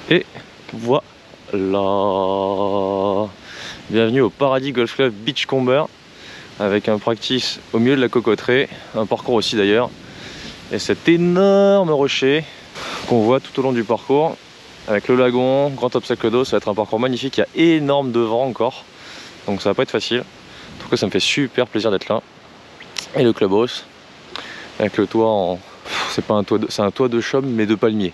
Et voilà. Bienvenue au Paradis Golf Club Beachcomber avec un practice au milieu de la cocoterie, un parcours aussi d'ailleurs. Et cet énorme rocher qu'on voit tout au long du parcours avec le lagon, grand obstacle d'eau, ça va être un parcours magnifique. Il y a énorme de vent encore, donc ça va pas être facile. En tout cas, ça me fait super plaisir d'être là. Et le clubhouse avec le toit en... c'est pas un toit c'est un toit de chaume mais de palmier.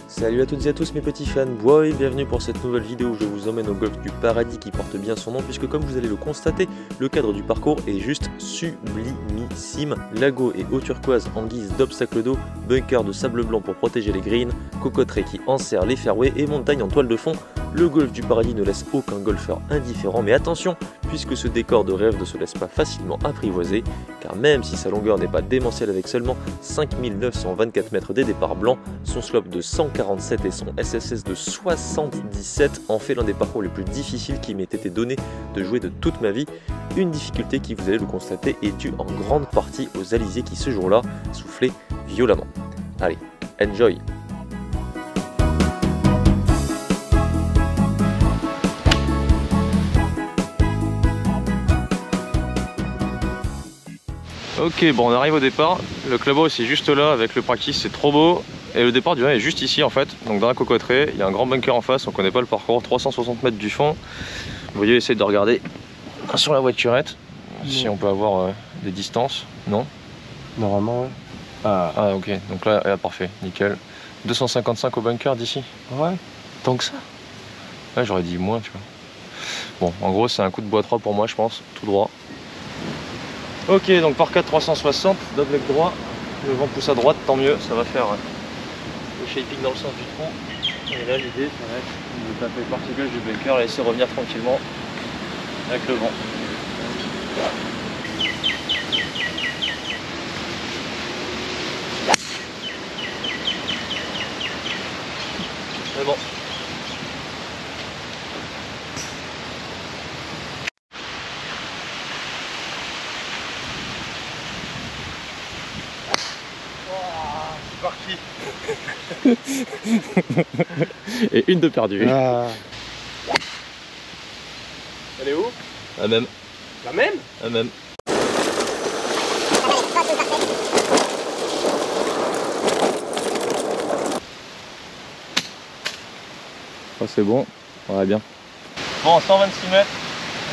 Salut à toutes et à tous mes petits fanboys, bienvenue pour cette nouvelle vidéo où je vous emmène au golf du paradis qui porte bien son nom puisque comme vous allez le constater, le cadre du parcours est juste sublimissime. Lago et eau turquoise en guise d'obstacle d'eau, bunker de sable blanc pour protéger les greens, cocoterie qui enserre les fairways et montagne en toile de fond. Le golf du paradis ne laisse aucun golfeur indifférent, mais attention, puisque ce décor de rêve ne se laisse pas facilement apprivoiser, car même si sa longueur n'est pas démentielle avec seulement 5924 mètres des départs blancs, son slope de 147 et son SSS de 77 en fait l'un des parcours les plus difficiles qui m'ait été donné de jouer de toute ma vie. Une difficulté qui, vous allez le constater, est due en grande partie aux alisiers qui ce jour-là soufflaient violemment. Allez, enjoy! Ok, bon, on arrive au départ. Le clubhouse est juste là avec le practice, c'est trop beau. Et le départ du vin est juste ici en fait, donc dans la cocoterie. Il y a un grand bunker en face, on connaît pas le parcours, 360 mètres du fond. Vous voyez, essayez de regarder sur la voiturette si on peut avoir des distances. Non? Normalement, ouais. Ah, ok, donc là, parfait, nickel. 255 au bunker d'ici? Ouais. Tant que ça? Là, j'aurais dit moins, tu vois. Bon, en gros, c'est un coup de bois 3 pour moi, je pense, tout droit. Ok, donc par 4 360, double leg droit, le vent pousse à droite, tant mieux, ça va faire le shaping dans le sens du trou. Et là l'idée ça va être de taper partie gauche du bunker et laisser revenir tranquillement avec le vent. C'est bon. Parti. Et une de perdue. Ah. Elle est où? La même. La même? La même. Oh, c'est bon, on va bien. Bon, 126 mètres,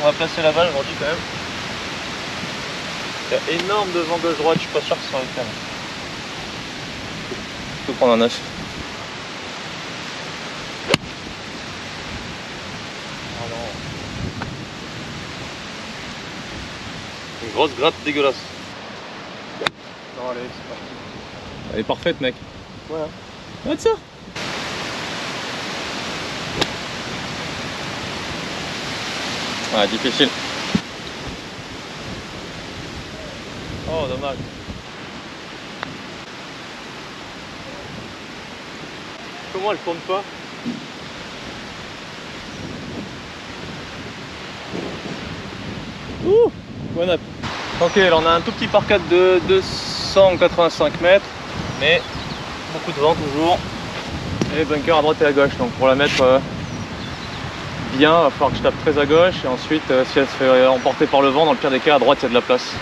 on va placer la balle aujourd'hui quand même. Il y a énorme de vent gauche-droite, je suis pas sûr que ce soit le calme. Je peux prendre un 9. Oh non. Une grosse gratte dégueulasse. Non, allez, c'est parti. Elle est parfaite, mec. Voilà. Regarde ça. Ah, difficile. Oh, dommage. Comment elle tourne pas? Ouh, bon up. Ok, là on a un tout petit par 4 de 285 mètres, mais beaucoup de vent toujours. Et bunker à droite et à gauche, donc pour la mettre bien, il va falloir que je tape très à gauche, et ensuite si elle se fait emporter par le vent, dans le pire des cas, à droite il y a de la place.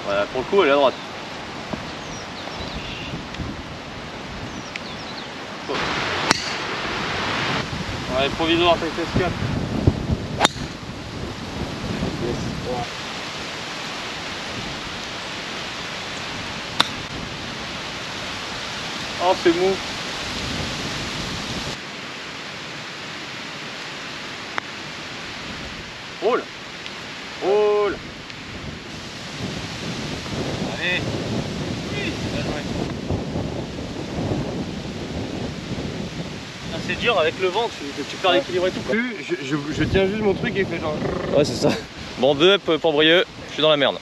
Voilà, pour le coup elle est à droite. Ouais, provisoire, avec l'escale. Yes. Ouais. Oh, c'est mou. Roule. Roule. Allez. Oui, bien joué. Ah, c'est dur dur avec le vent, tu perds l'équilibre et tout quoi. Je tiens juste mon truc et fait genre... Ouais c'est ça. Bon 2 up pour Brieux, je suis dans la merde.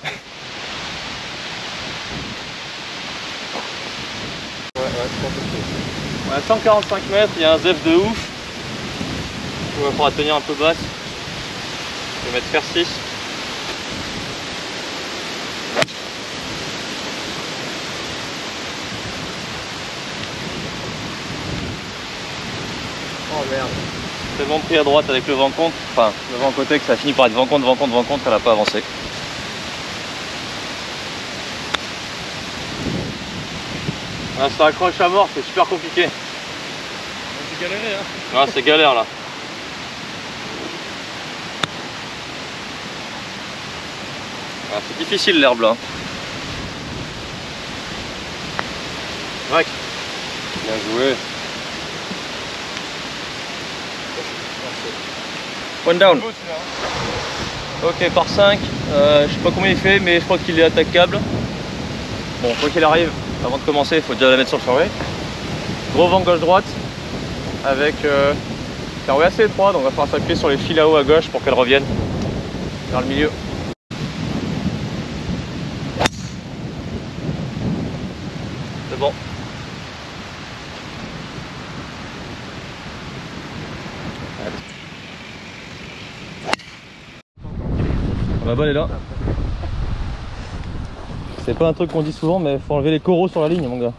Ouais, à 145 mètres, il y a un zef de ouf. Il va falloir tenir un peu basse. Je vais mettre faire 6. Oh merde. Tellement pris à droite avec le vent contre, enfin le vent côté que ça a fini par être vent contre, elle n'a pas avancé. Ah, ça accroche à mort, c'est super compliqué. C'est galéré hein. Ah, c'est galère là. Ah, c'est difficile l'herbe là. Ouais. Bien joué. One down. Ok, par 5. Je sais pas combien il fait, mais je crois qu'il est attaquable. Bon, quoi qu'il arrive, avant de commencer, il faut déjà la mettre sur le fairway. Gros vent gauche-droite. Avec fairway assez étroit, donc on va falloir s'appuyer sur les fils là-haut à gauche pour qu'elle revienne vers le milieu. C'est bon. La balle est là. C'est pas un truc qu'on dit souvent, mais il faut enlever les coraux sur la ligne, mon gars.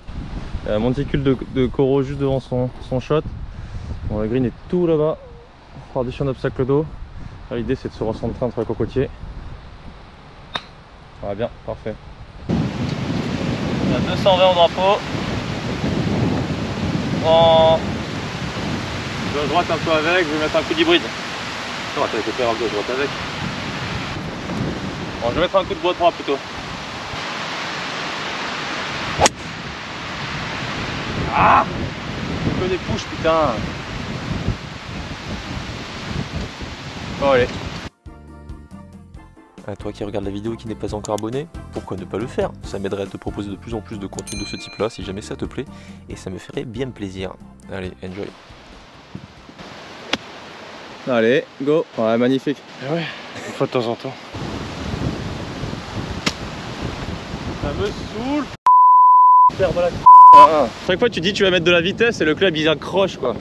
Il y a un monticule de coraux juste devant son shot. Bon, le green est tout là-bas, par-dessus un obstacle d'eau. L'idée c'est de se recentrer entre les cocotiers. Ça va bien, parfait. Il y a 220 au drapeau. En gauche-droite un peu avec, je vais mettre un coup d'hybride. Non, attends, je vais faire gauche-droite avec. Bon, je vais mettre un coup de bois 3 plutôt. Ah! Que des couches, putain! Bon, allez. À toi qui regarde la vidéo et qui n'est pas encore abonné, pourquoi ne pas le faire? Ça m'aiderait à te proposer de plus en plus de contenu de ce type là si jamais ça te plaît et ça me ferait bien plaisir. Allez, enjoy. Allez, go! Ouais, magnifique. Ah ouais, une fois de temps en temps. Ça me saoule. Chaque fois tu dis tu vas mettre de la vitesse et le club il accroche quoi.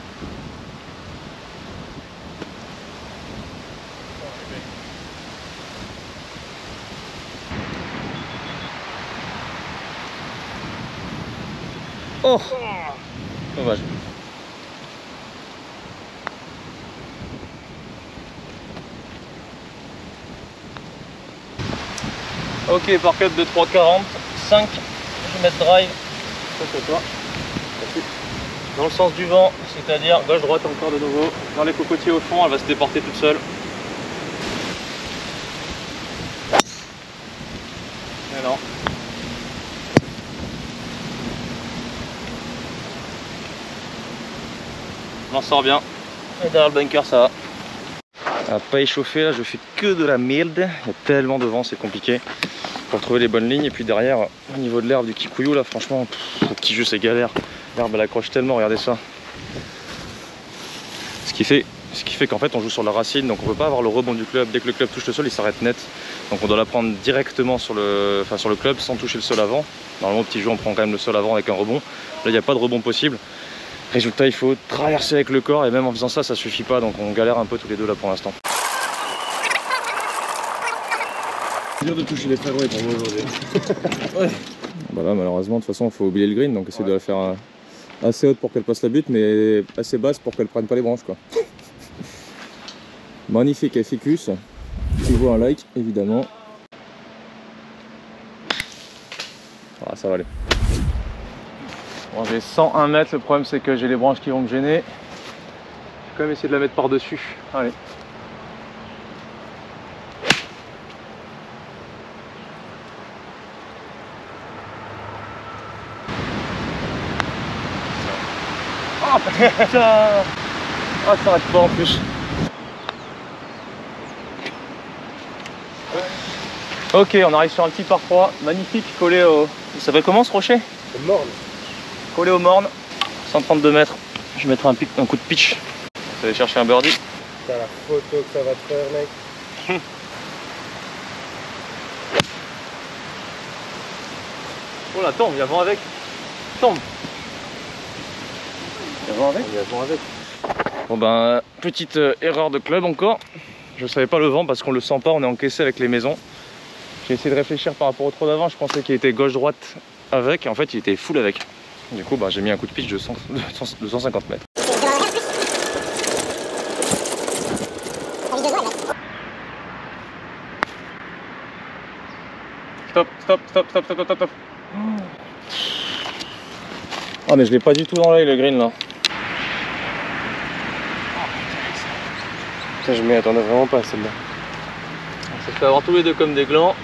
Oh, dommage. Ok, par cut de 3,40, 5, je vais mettre drive. Ça c'est toi. Dans le sens du vent, c'est-à-dire gauche-droite encore de nouveau. Dans les cocotiers au fond, elle va se déporter toute seule. Mais non. Je m'en sors bien. Et derrière le bunker, ça va. Elle n'a pas échauffé, là je fais que de la merde. Il y a tellement de vent, c'est compliqué pour trouver les bonnes lignes. Et puis derrière, au niveau de l'herbe du Kikuyu, là franchement, le petit jeu c'est galère. L'herbe elle accroche tellement, regardez ça. Ce qui fait qu'en fait on joue sur la racine, donc on ne peut pas avoir le rebond du club. Dès que le club touche le sol, il s'arrête net. Donc on doit la prendre directement sur le club sans toucher le sol avant. Normalement au petit jeu on prend quand même le sol avant avec un rebond. Là il n'y a pas de rebond possible. Résultat, il faut traverser avec le corps et même en faisant ça, ça suffit pas. Donc on galère un peu tous les deux là pour l'instant. C'est dur de toucher les fairways pour moi aujourd'hui. Ouais. Bah là malheureusement de toute façon il faut oublier le green, donc essayer de la faire assez haute pour qu'elle passe la butte mais assez basse pour qu'elle prenne pas les branches quoi. Magnifique efficace. Tu vois un like évidemment. Ah, ça va aller. Bon, j'ai 101 mètres, le problème c'est que j'ai les branches qui vont me gêner. Je vais quand même essayer de la mettre par dessus. Allez. Oh putain! Ah, ça arrête pas en plus. Ok, on arrive sur un petit par 3 magnifique, collé au... Il s'appelle comment ce rocher? Le morne. Collé au morne, 132 mètres. Je vais mettre un coup de pitch. Je vais aller chercher un birdie. T'as la photo que ça va te faire, mec. Oh là, tombe, il y a vent avec. Tombe. Il y a vent avec. Il y a vent avec. Bon ben, petite erreur de club encore. Je savais pas le vent parce qu'on le sent pas, on est encaissé avec les maisons. J'ai essayé de réfléchir par rapport au trou d'avant, je pensais qu'il était gauche-droite avec, et en fait il était full avec. Du coup bah, j'ai mis un coup de pitch de 150 mètres. Stop. Oh mais je l'ai pas du tout dans l'œil le green là. Putain, je m'y attendais vraiment pas celle-là. Ça fait avoir tous les deux comme des glands.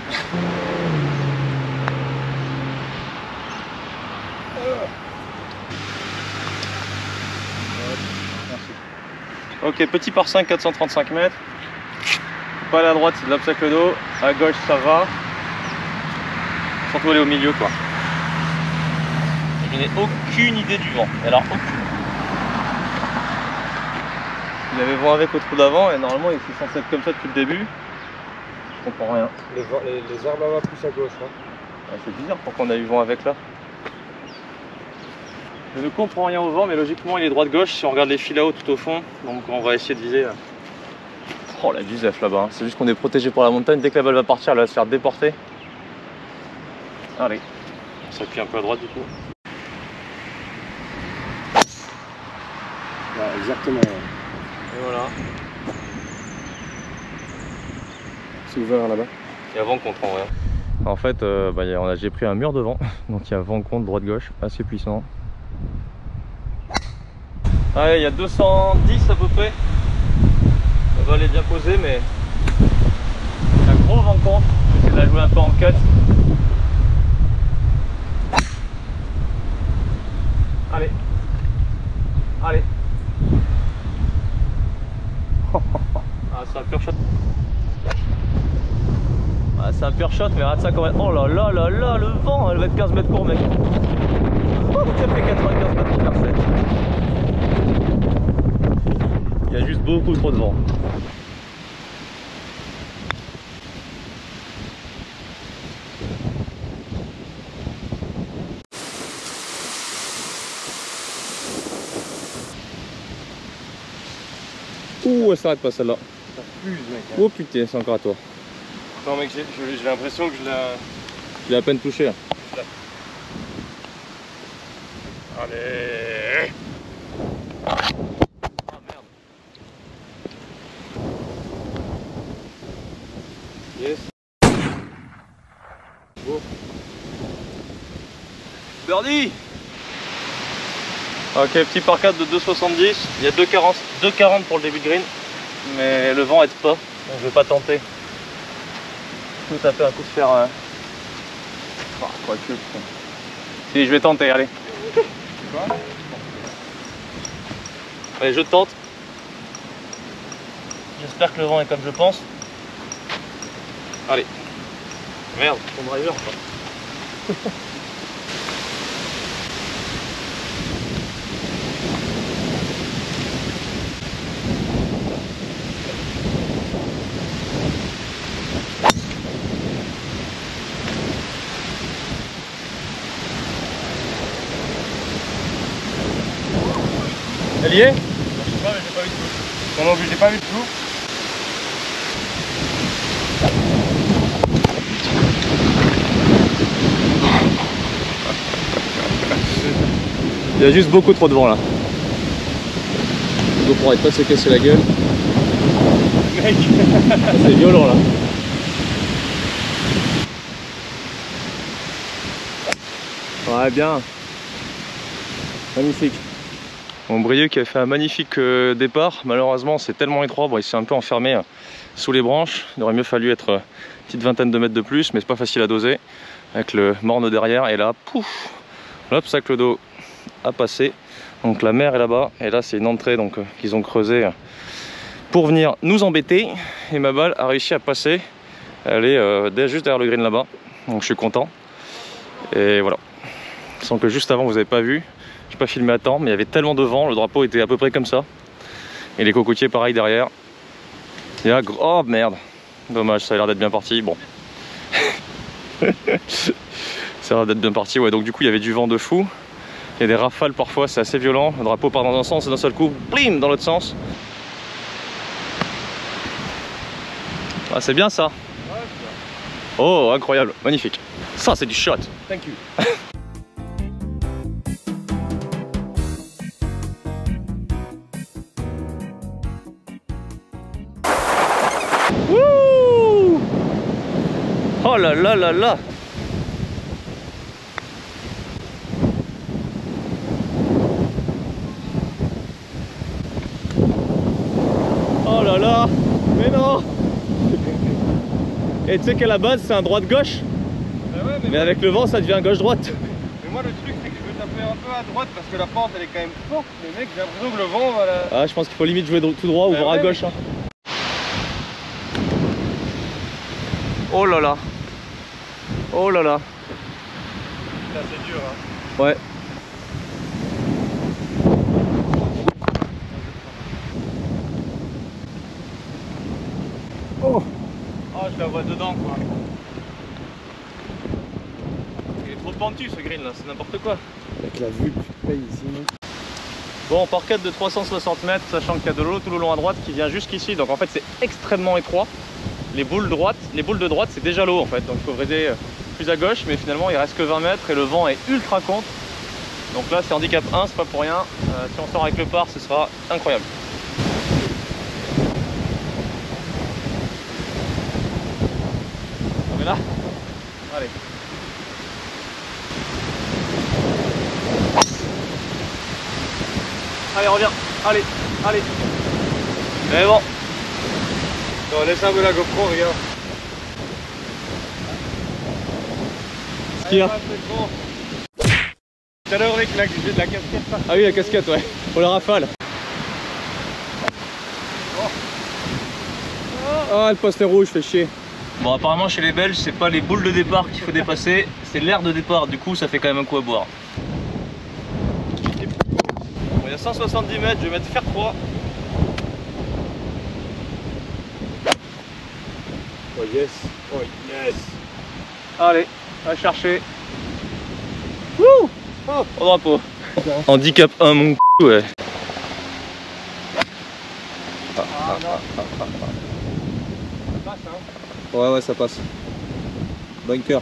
Ok, petit par 5, 435 mètres. Pas aller à droite, c'est de l'obstacle d'eau. À gauche, ça va. Surtout aller au milieu, quoi. Je n'ai aucune idée du vent. Alors, aucune. Il avait vent avec au trou d'avant et normalement, il est censé être comme ça depuis le début. Je comprends rien. Les arbres là-bas plus à gauche. Hein. Ouais, c'est bizarre pourquoi on a eu vent avec là. Je ne comprends rien au vent, mais logiquement il est droite-gauche si on regarde les fils là-haut tout au fond. Donc on va essayer de viser. Oh la Duzef là-bas, c'est juste qu'on est protégé par la montagne. Dès que la balle va partir, elle va se faire déporter. Allez, on s'appuie un peu à droite du coup. Ouais, exactement. Et voilà. C'est ouvert là-bas. Il y a vent contre en vrai. En fait, j'ai pris un mur de vent, donc il y a vent contre droite-gauche, assez puissant. Allez, il y a 210 à peu près. La balle est bien posée, mais il y a un gros vent contre. Je vais essayer de la jouer un peu en cut. Allez. Allez. Ah, c'est un pur shot. Ah, c'est un pur shot, mais rate ça quand même. Oh là là là là, le vent, elle va être 15 mètres court, mec. Oh, ça fait 95 mètres pour faire 7. Il y a juste beaucoup trop de vent. Ouh, elle s'arrête pas celle-là. Ça fuse, mec. Hein. Oh putain, c'est encore à toi. Non, mec, j'ai l'impression que je l'ai. Tu l'as à peine touché. Allez. Ah merde. Yes. Go. Birdie. Ok, petit par 4 de 2,70. Il y a 2,40 pour le début de green. Mais le vent aide pas. Donc je vais pas tenter. Je vais taper un coup de fer. Oh, quoi que. Si, je vais tenter, allez. Allez, je tente. J'espère que le vent est comme je pense. Allez. Merde, ton driver quoi. Elle y est? Je sais pas, mais j'ai pas vu de tout. Non, non, j'ai pas vu de tout. Il y a juste beaucoup trop de vent là. Le GoPro arrête pas de se casser la gueule. Mec. C'est violent là. Ouais, bien. Magnifique. Bon, Brieux qui a fait un magnifique départ. Malheureusement, c'est tellement étroit. Bon, il s'est un peu enfermé sous les branches. Il aurait mieux fallu être une petite vingtaine de mètres de plus, mais c'est pas facile à doser. Avec le morne derrière. Et là, pouf, l'obstacle d'eau a passé. Donc la mer est là-bas. Et là, c'est une entrée donc qu'ils ont creusée pour venir nous embêter. Et ma balle a réussi à passer. Elle est juste derrière le green là-bas. Donc je suis content. Et voilà. Sans que juste avant, vous n'avez pas vu. j'ai pas filmé à temps, mais il y avait tellement de vent, le drapeau était à peu près comme ça. Et les cocotiers pareil derrière. Et là, oh merde, dommage, ça a l'air d'être bien parti. Bon. Ça a l'air d'être bien parti, ouais. Donc du coup, il y avait du vent de fou. Il y a des rafales parfois, c'est assez violent. Le drapeau part dans un sens et d'un seul coup, blim, dans l'autre sens. Ah, c'est bien ça. Oh, incroyable, magnifique. Ça, c'est du shot. Thank you. Wouh! Oh là là là là! Oh là là! Mais non! Et tu sais qu'à la base c'est un droite-gauche, Ouais, mais avec le vent ça devient gauche-droite. Mais moi le truc c'est que je veux taper un peu à droite parce que la pente elle est quand même forte. Mais mec, j'ai l'impression que le vent va la... Ah, je pense qu'il faut limite jouer tout droit ou voir à ouais, gauche. Hein. Oh là là! Oh là là! C'est assez dur hein. Ouais. Oh, je la vois dedans quoi. Il est trop pentu ce green là, c'est n'importe quoi. Avec la vue que tu payes ici. Bon, parquet de 360 mètres, sachant qu'il y a de l'eau tout le long à droite qui vient jusqu'ici, donc en fait c'est extrêmement étroit. Les boules de droite c'est déjà l'eau en fait, donc il faut briser plus à gauche, mais finalement il reste que 20 mètres et le vent est ultra contre. Donc là c'est handicap 1, c'est pas pour rien. Si on sort avec le par, ce sera incroyable. On est là. Allez. Allez, reviens. Allez, allez. C'est bon. Non, laisse un peu la GoPro, regarde. Ce qu'il y a. Tout à l'heure avec la casquette. Ah oui, la casquette, ouais. Pour la rafale. Ah, le poste rouge, fait chier. Bon, apparemment, chez les Belges, c'est pas les boules de départ qu'il faut dépasser, c'est l'air de départ. Du coup, ça fait quand même un coup à boire. Bon, il y a 170 mètres, je vais mettre fer 3. Oh yes. Oh yes. Allez, à chercher. Wouh! Oh, au drapeau. Handicap 1, mon c***, ouais. Ouais, ça passe. Bunker.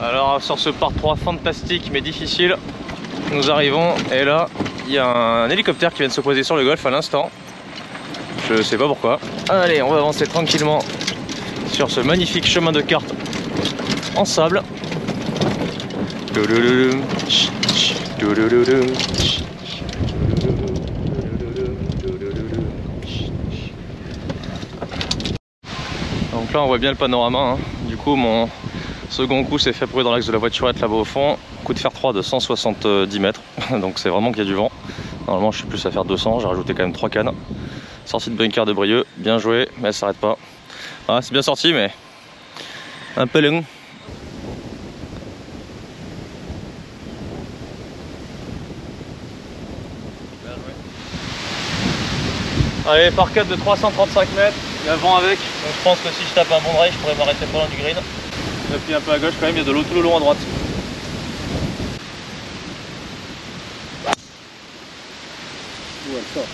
Alors, sur ce part 3 fantastique mais difficile, nous arrivons et là, il y a un hélicoptère qui vient de se poser sur le golf à l'instant. Je sais pas pourquoi. Allez, on va avancer tranquillement sur ce magnifique chemin de carte en sable. Donc là on voit bien le panorama hein. Du coup mon second coup s'est fait brûler dans l'axe de la voiturette là-bas au fond. Coup de fer 3 de 170 mètres. Donc c'est vraiment qu'il y a du vent. Normalement je suis plus à faire 200, j'ai rajouté quand même 3 cannes. Sortie de bunker de Brieux, bien joué, mais elle s'arrête pas. Ah, c'est bien sorti mais un peu long. Allez, par 4 de 335 mètres, il y a vent avec, donc je pense que si je tape un bon drive, je pourrais m'arrêter pas loin du green. Et puis un peu à gauche quand même, il y a de l'eau tout le long à droite.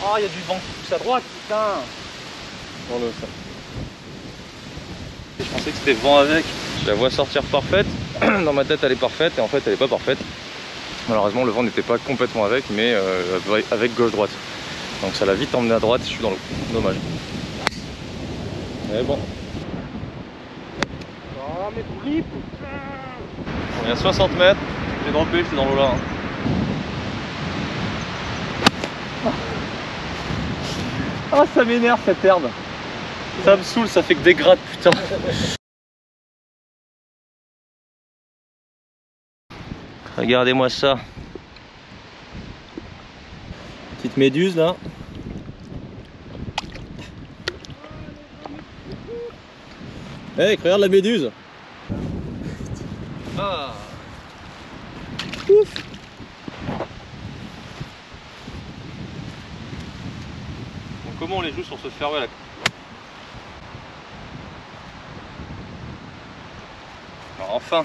Ah, il y a du vent qui pousse à droite, putain. Dans l'eau ça. Et je pensais que c'était vent avec. Je la vois sortir parfaite, dans ma tête elle est parfaite et en fait elle est pas parfaite. Malheureusement le vent n'était pas complètement avec, mais avec gauche-droite. Donc ça l'a vite emmené à droite, je suis dans l'eau. Dommage. Mais bon. Oh mais trip. On est à 60 mètres, j'ai droppé, j'étais dans l'eau là. Ah ça m'énerve cette herbe. Ça me saoule, ça fait que des grattes putain. Regardez-moi ça. Petite méduse là. Hey, regarde la méduse. Ah. Ouf. comment on les joue sur ce fairway là? Alors, enfin.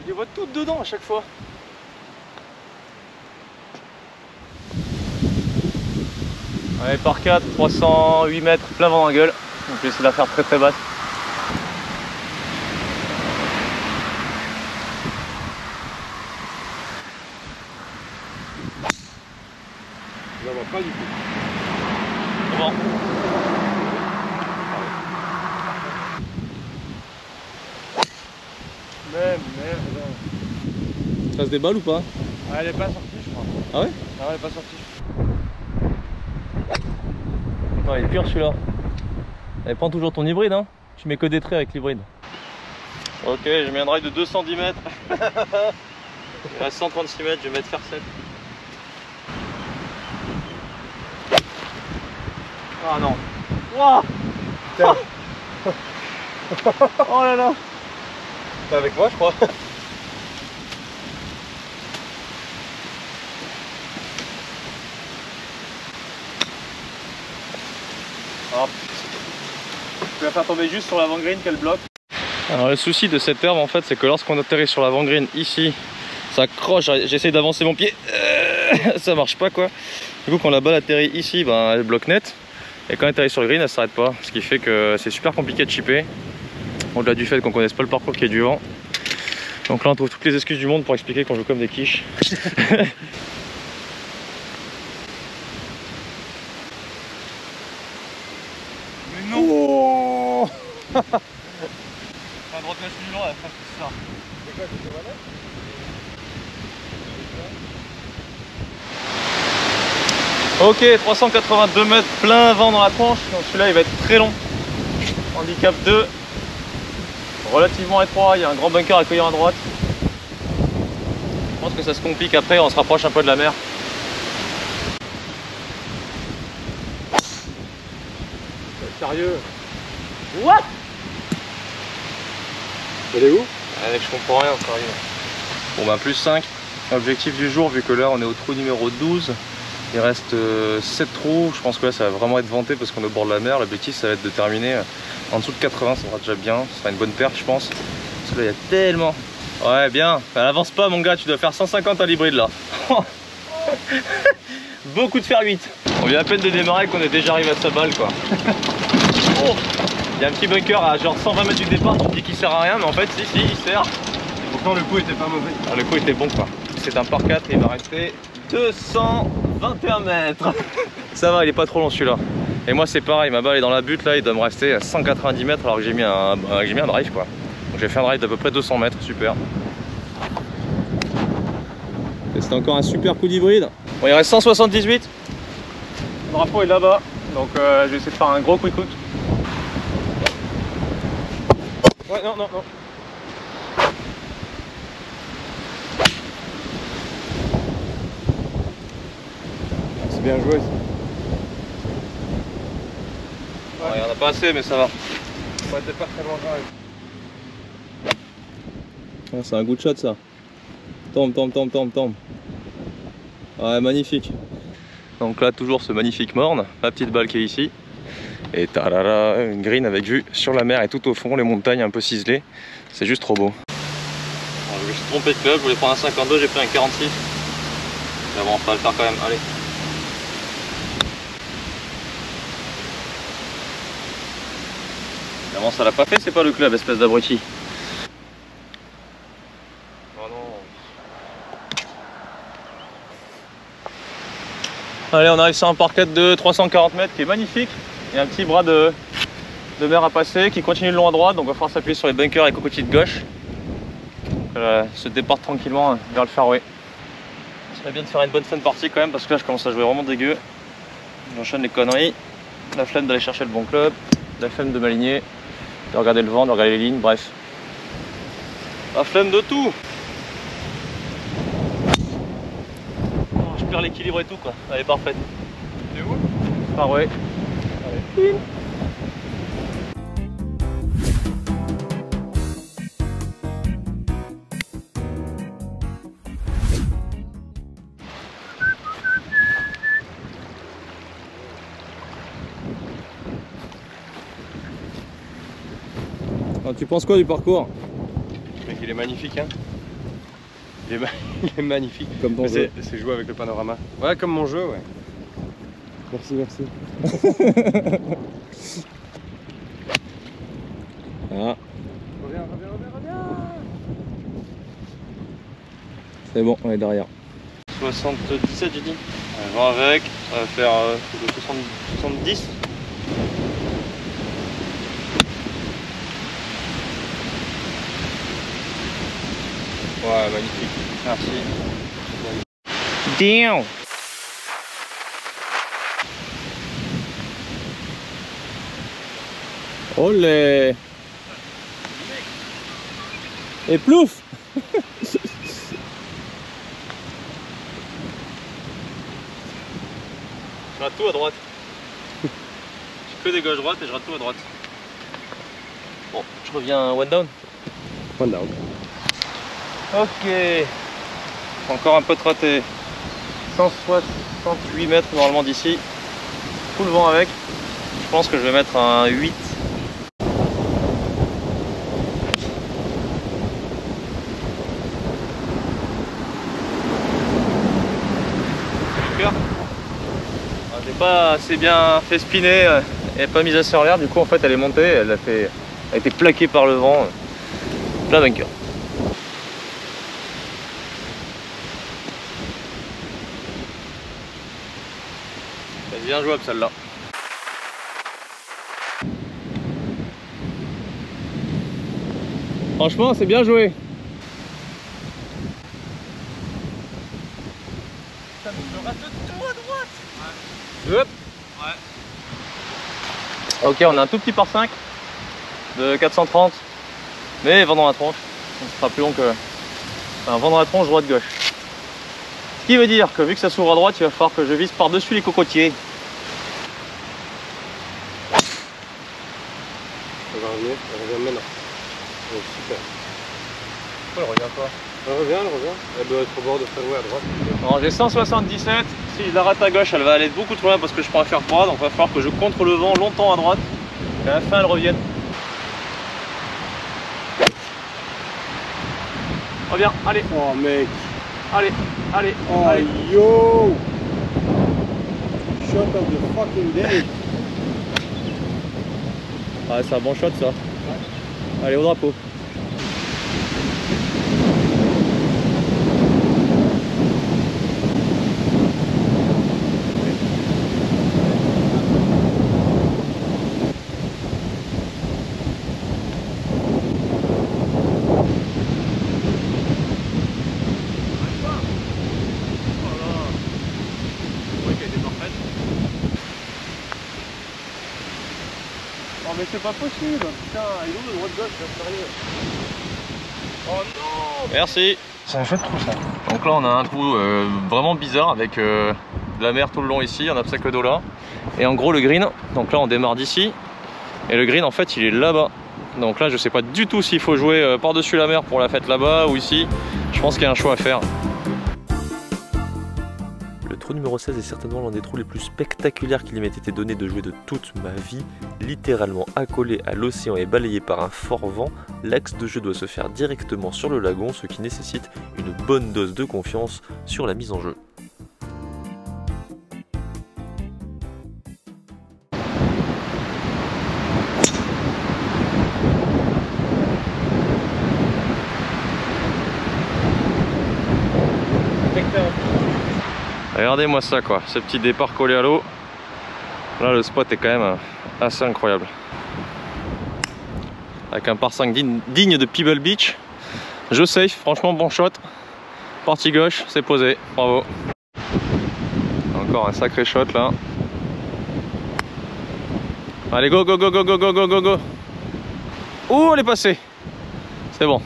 Je les vois toutes dedans à chaque fois. Allez, par 4, 308 mètres, plein vent dans la gueule. Donc je vais essayer de la faire très très basse. Je la vois pas du tout. Comment? Merde. Ça se déballe ou pas? Ah, elle est pas sortie, je crois. Ah ouais? Ah, elle est pas sortie. Non, il est pire celui-là. Elle prend toujours ton hybride, hein? Tu mets que des traits avec l'hybride. Ok, j'ai mis un drive de 210 mètres. Il reste 136 mètres, je vais mettre faire 7. Ah non. Wow. Oh là là. T'es avec moi, je crois. Oh. Tu vas faire tomber juste sur l'avant-green qu'elle bloque. Alors le souci de cette herbe en fait c'est que lorsqu'on atterrit sur l'avant-green ici, ça croche, j'essaie d'avancer mon pied, ça marche pas quoi. Du coup quand la balle atterrit ici, ben, elle bloque net. Et quand elle atterrit sur le green, elle s'arrête pas. Ce qui fait que c'est super compliqué de chipper. Au-delà du fait qu'on connaisse pas le parcours qui est du vent. Donc là on trouve toutes les excuses du monde pour expliquer qu'on joue comme des quiches. Mais non. Oh. La droite lâche du long, elle fait ça. C'est quoi, c'était voilà? Ok, 382 mètres, plein vent dans la tronche. Donc celui-là il va être très long. Handicap 2. Relativement étroit, il y a un grand bunker accueillant à droite. Je pense que ça se complique après, on se rapproche un peu de la mer. Sérieux? What? Elle est où? Je comprends rien, sérieux. Bon bah plus 5. Objectif du jour, vu que là on est au trou numéro 12. Il reste 7 trous, je pense que là ça va vraiment être vanté parce qu'on est au bord de la mer. L'objectif ça va être de terminer en dessous de 80, ça sera déjà bien, ça sera une bonne perte je pense. Parce que là il y a tellement... Ouais bien, elle avance pas mon gars, tu dois faire 150 à l'hybride là. Beaucoup de fer 8. On vient à peine de démarrer qu'on est déjà arrivé à sa balle quoi. Oh, il y a un petit bunker à genre 120 mètres du départ, tu te dis qu'il sert à rien mais en fait si il sert. Pourtant le coup était pas mauvais. Ah, le coup était bon quoi. C'est un par 4 et il va rester 221 mètres. Ça va, il est pas trop long celui-là. Et moi c'est pareil, ma balle est dans la butte là, il doit me rester à 190 mètres alors que j'ai mis un drive quoi. Donc j'ai fait un drive d'à peu près 200 mètres, super. C'est encore un super coup d'hybride. Bon il reste 178. Le drapeau est là-bas, donc je vais essayer de faire un gros quick hook. Ouais, non. C'est bien joué ça. Ouais, il y en a pas assez mais ça va. Ouais, t'es pas très loin quand même. Oh, c'est un good shot ça. Tombe. Ouais, magnifique. Donc là, toujours ce magnifique morne, la petite balle qui est ici. Et tarara, une green avec vue sur la mer et tout au fond, les montagnes un peu ciselées. C'est juste trop beau. Alors, je me suis trompé de club, je voulais prendre un 52, j'ai pris un 46. Mais bon, ça va le faire quand même, allez. Évidemment, ça l'a pas fait, c'est pas le club, espèce d'abruti. Allez, on arrive sur un par 4 de 340 mètres qui est magnifique. Il y a un petit bras de mer à passer qui continue le long à droite, donc on va falloir s'appuyer sur les bunkers et cocotiers de gauche. Se départ tranquillement vers le fairway. Ce serait bien de faire une bonne fin de partie quand même parce que là je commence à jouer vraiment dégueu. J'enchaîne les conneries, la flemme d'aller chercher le bon club, la flemme de m'aligner, de regarder le vent, de regarder les lignes, bref. La flemme de tout. Je perds l'équilibre et tout quoi, elle est parfaite. C'est où? Ah ouais. Allez. tu penses quoi du parcours? Mec, il est magnifique, hein. Il est magnifique. Comme ton jeu. C'est jouer avec le panorama. Ouais, comme mon jeu, ouais. Merci, merci. Ah, Reviens. c'est bon, on est derrière. 77, j'ai dit. On va avec, on va faire 70. Ouais, magnifique. Merci. Damn. Olé. Et plouf. Je rate tout à droite. Je fais que des gauches droites et je rate tout à droite. Bon, je reviens one down. One down. Ok. Encore un peu de raté. 168 mètres normalement d'ici. Tout le vent avec. Je pense que je vais mettre un 8. J'ai pas assez bien fait spinner et pas mise assez en l'air, du coup en fait elle est montée, elle a été plaquée par le vent, plein bunker. C'est bien jouable celle-là. Franchement c'est bien joué. Je rate tout à droite. Hop. Ouais. Ok, on a un tout petit par 5 de 430, mais vent dans la tronche, donc ce sera plus long que un vent dans la tronche droite-gauche. Ce qui veut dire que vu que ça s'ouvre à droite, il va falloir que je vise par-dessus les cocotiers. Elle va revenir, elle revient maintenant. Oh, super. Elle revient quoi? Elle revient. Elle doit être au bord de fairway à droite. Alors j'ai 177, si je la rate à gauche elle va aller beaucoup trop loin parce que je préfère pas, donc il va falloir que je contre le vent longtemps à droite et à la fin elle revienne. Reviens, allez, Oh mec. allez, Oh allez. yo. Shot of the fucking day. Ah c'est un bon shot ça. Allez au drapeau. Oh mais c'est pas possible. Putain, il est où le droite-gauche, là, sérieux? Oh non. Merci. Ça a fait trop ça. Donc là on a un trou vraiment bizarre avec de la mer tout le long ici, un obstacle d'eau là. Et en gros le green, donc là on démarre d'ici. Et le green en fait il est là-bas. Donc là je sais pas du tout s'il faut jouer par-dessus la mer pour la fête là-bas ou ici. Je pense qu'il y a un choix à faire. Le trou numéro 16 est certainement l'un des trous les plus spectaculaires qu'il m'ait été donné de jouer de toute ma vie. Littéralement accolé à l'océan et balayé par un fort vent, l'axe de jeu doit se faire directement sur le lagon, ce qui nécessite une bonne dose de confiance sur la mise en jeu. Regardez-moi ça quoi, ce petit départ collé à l'eau. Là le spot est quand même assez incroyable. Avec un par 5 digne de Pebble Beach. Je safe, franchement bon shot. Partie gauche, c'est posé, bravo. Encore un sacré shot là. Allez go go go go go go go go go. Oh elle est passée. C'est bon.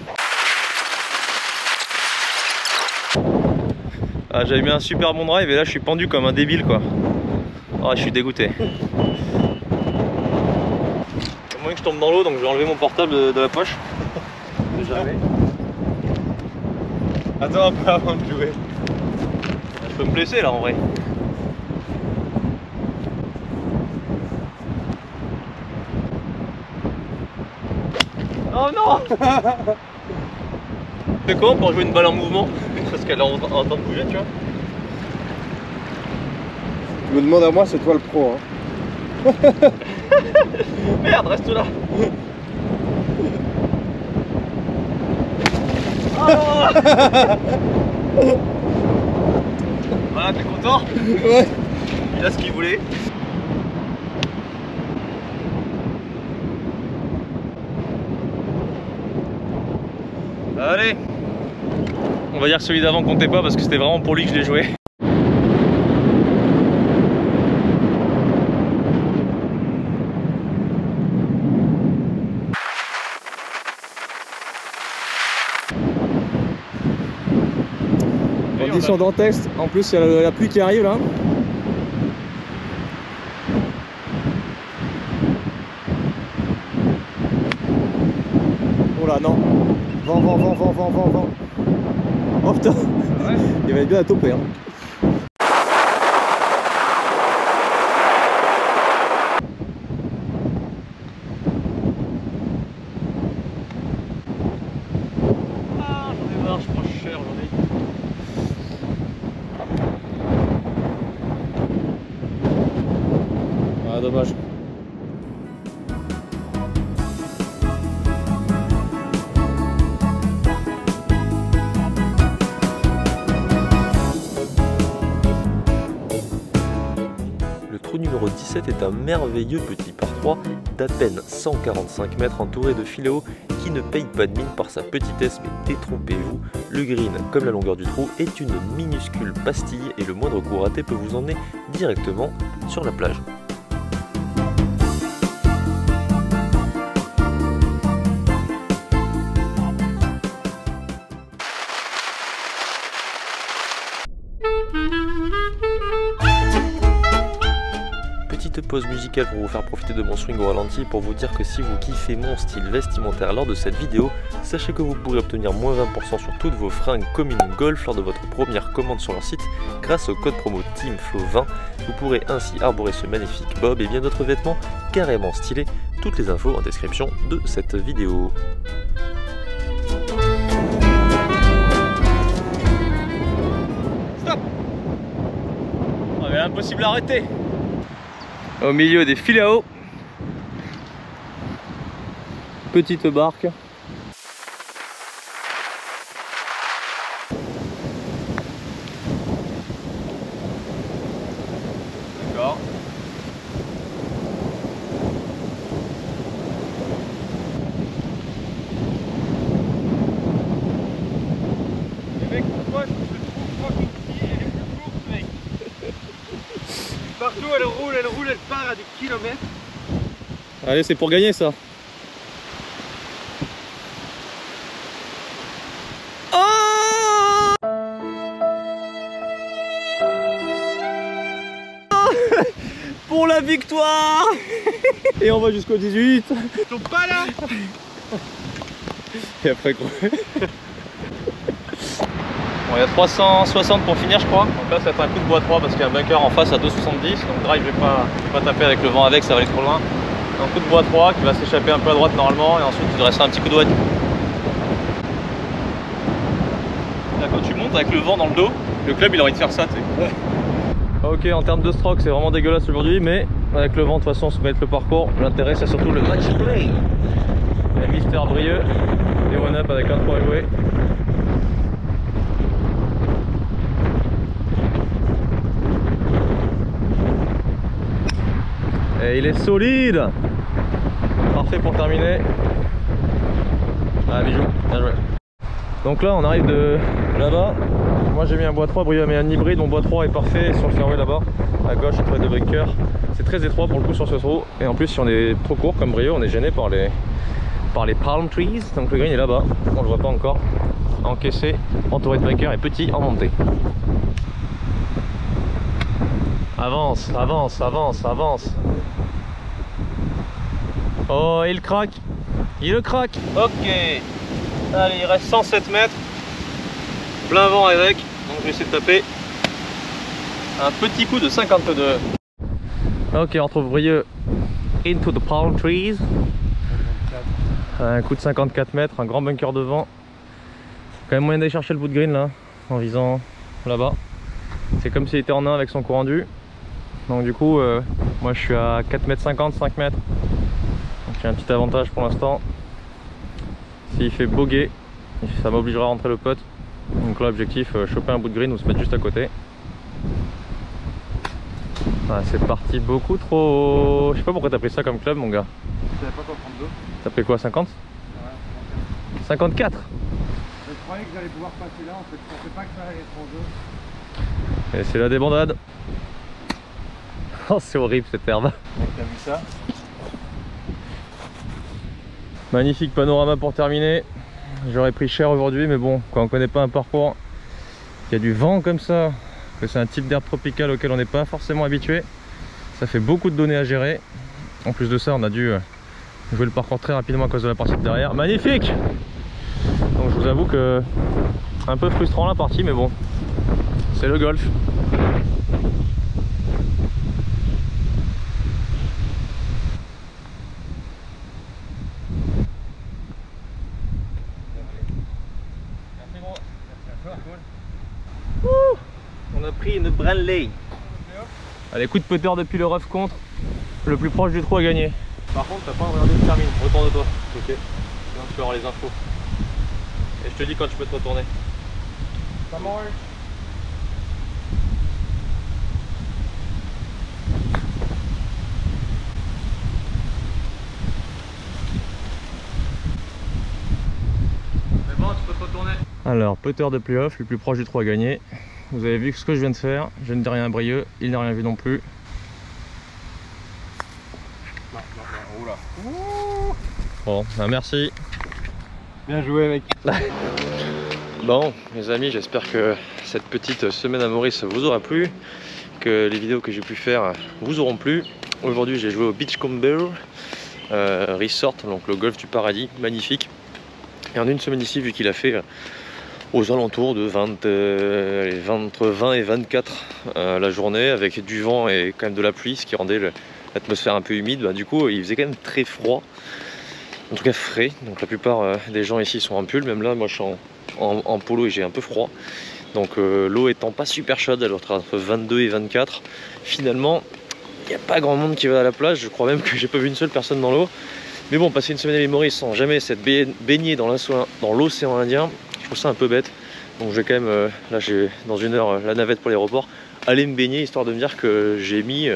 Ah, j'avais mis un super bon drive et là je suis pendu comme un débile quoi. Oh, je suis dégoûté. Il y a moyen que je tombe dans l'eau donc je vais enlever mon portable de la poche. Jamais. Attends un peu avant de jouer. Je peux me blesser là en vrai. Oh Oh non. C'est comment pour jouer une balle en mouvement? Parce qu'elle est en train de bouger, tu vois. Tu me demandes à moi, c'est toi le pro. Hein. Merde, reste là. Oh voilà, t'es content? Ouais. Il a ce qu'il voulait. Allez. On va dire que celui d'avant comptait pas parce que c'était vraiment pour lui que je l'ai joué. Condition dantesque, en plus il y a la pluie qui arrive là. Oh là non. Vent. Oh putain, ouais. Il va être bien à toper. Hein. Ah, j'en ai marre, je prends cher aujourd'hui. Ah, dommage. Le trou numéro 17 est un merveilleux petit par 3 d'à peine 145 mètres entouré de filets hauts qui ne paye pas de mine par sa petitesse, mais détrompez-vous, le green, comme la longueur du trou, est une minuscule pastille et le moindre coup raté peut vous emmener directement sur la plage. Petite pause musicale pour vous faire profiter de mon swing au ralenti pour vous dire que si vous kiffez mon style vestimentaire lors de cette vidéo, sachez que vous pourrez obtenir moins 20% sur toutes vos fringues Coming Golf lors de votre première commande sur leur site grâce au code promo TEAMFLOW20. Vous pourrez ainsi arborer ce magnifique bob et bien d'autres vêtements carrément stylés. Toutes les infos en description de cette vidéo. Stop! Oh, mais impossible à arrêter! Au milieu des filets à eau, petite barque. D'accord. Les mecs, pourquoi je te trouve fucking petit et les plus courtes, mec? Partout elle roule, elle part à des kilomètres. Allez, c'est pour gagner ça. Oh pour la victoire. Et on va jusqu'au 18. Ils sont pas là. Et après quoi? Bon, il y a 360 pour finir je crois. Donc là ça va être un coup de bois 3 parce qu'il y a un bunker en face à 2,70. Donc drive je vais pas taper avec le vent avec, ça va aller trop loin. Un coup de bois 3 qui va s'échapper un peu à droite normalement et ensuite il te restera un petit coup de droite. Là quand tu montes avec le vent dans le dos, le club il a envie de faire ça tu sais. Ouais. Ok, en termes de stroke c'est vraiment dégueulasse aujourd'hui, mais avec le vent de toute façon on se met le parcours. L'intérêt c'est surtout le match play. Et Mister Brieux et one up avec un 3 à jouer. Et il est solide. Parfait pour terminer. Ah bijou, bien joué. Donc là on arrive de là-bas. Moi j'ai mis un bois 3, Brieux a mis un hybride. Mon bois 3 est parfait sur le fairway là-bas. À gauche entre les deux bunkers. C'est très étroit pour le coup sur ce trou. Et en plus si on est trop court comme Brieux, on est gêné par les palm trees. Donc le green est là-bas. On le voit pas encore. Encaissé, entouré de bunkers et petit en montée. Avance, avance, avance, avance. Oh, il craque. Il le craque. Ok. Allez, il reste 107 mètres. Plein vent avec. Donc je vais essayer de taper un petit coup de 52. Ok, on retrouve Brieux into the palm trees. Un coup de 54 mètres, un grand bunker devant. Quand même moyen d'aller chercher le bout de green là, en visant là-bas. C'est comme s'il était en 1 avec son coup rendu. Donc du coup, moi je suis à 4,50 m, 5 mètres. Donc j'ai un petit avantage pour l'instant. S'il fait bogey, ça m'obligera à rentrer le putt. Donc là l'objectif, choper un bout de green ou se mettre juste à côté. Ah, c'est parti beaucoup trop. Je sais pas pourquoi t'as pris ça comme club mon gars. Je savais pas quoi prendre d'eau. T'as pris quoi, 50? Ouais, 54. je croyais que j'allais pouvoir passer là en fait, je pensais pas que ça allait être en jeu. Et c'est la débandade. Oh c'est horrible cette herbe. Donc t'as vu ça? Magnifique panorama pour terminer. J'aurais pris cher aujourd'hui mais bon, quand on connaît pas un parcours, il y a du vent comme ça, que c'est un type d'herbe tropicale auquel on n'est pas forcément habitué, ça fait beaucoup de données à gérer. En plus de ça on a dû jouer le parcours très rapidement à cause de la partie de derrière. Magnifique. Donc je vous avoue que un peu frustrant la partie mais bon, c'est le golf. On a pris une Branley. Allez, coup de putter depuis le rough contre. Le plus proche du trou à gagner. Par contre, t'as pas regardé le termine. Retourne-toi. Ok. Sinon, tu peux avoir les infos. Et je te dis quand tu peux te retourner. Ça marche. C'est bon, tu peux te retourner. Alors, putter de playoff, le plus proche du trou à gagner. Vous avez vu ce que je viens de faire. Je ne dis rien à Brieux, il n'a rien vu non plus. Oula. Bon, bah merci. Bien joué mec. Bon, mes amis, j'espère que cette petite semaine à Maurice vous aura plu, que les vidéos que j'ai pu faire vous auront plu. Aujourd'hui, j'ai joué au Beachcomber Resort, donc le golf du paradis, magnifique. Et en une semaine ici, vu qu'il a fait aux alentours de entre 20 et 24 la journée, avec du vent et quand même de la pluie, ce qui rendait l'atmosphère un peu humide, bah, du coup il faisait quand même très froid, en tout cas frais. Donc la plupart des gens ici sont en pull, même là moi je suis en polo et j'ai un peu froid. Donc l'eau étant pas super chaude, elle doit entre 22 et 24. Finalement il n'y a pas grand monde qui va à la plage, je crois même que j'ai pas vu une seule personne dans l'eau. Mais bon, passer une semaine à l'île Maurice sans jamais s'être baigné dans l'océan Indien, je trouve ça un peu bête. Donc je vais quand même, là j'ai dans une heure la navette pour l'aéroport, aller me baigner histoire de me dire que j'ai mis,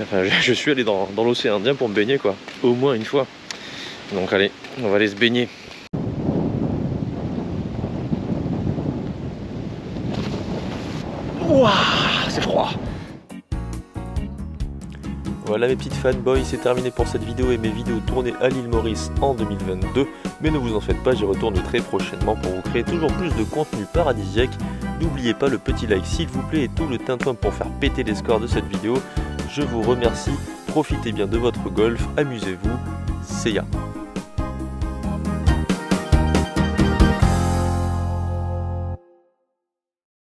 enfin je suis allé dans l'océan Indien pour me baigner quoi, au moins une fois. Donc allez, on va aller se baigner. Ouah, c'est froid. Voilà mes petites fanboys, c'est terminé pour cette vidéo et mes vidéos tournées à l'île Maurice en 2022. Mais ne vous en faites pas, j'y retourne très prochainement pour vous créer toujours plus de contenu paradisiaque. N'oubliez pas le petit like s'il vous plaît et tout le tintouin pour faire péter les scores de cette vidéo. Je vous remercie, profitez bien de votre golf, amusez-vous, see ya.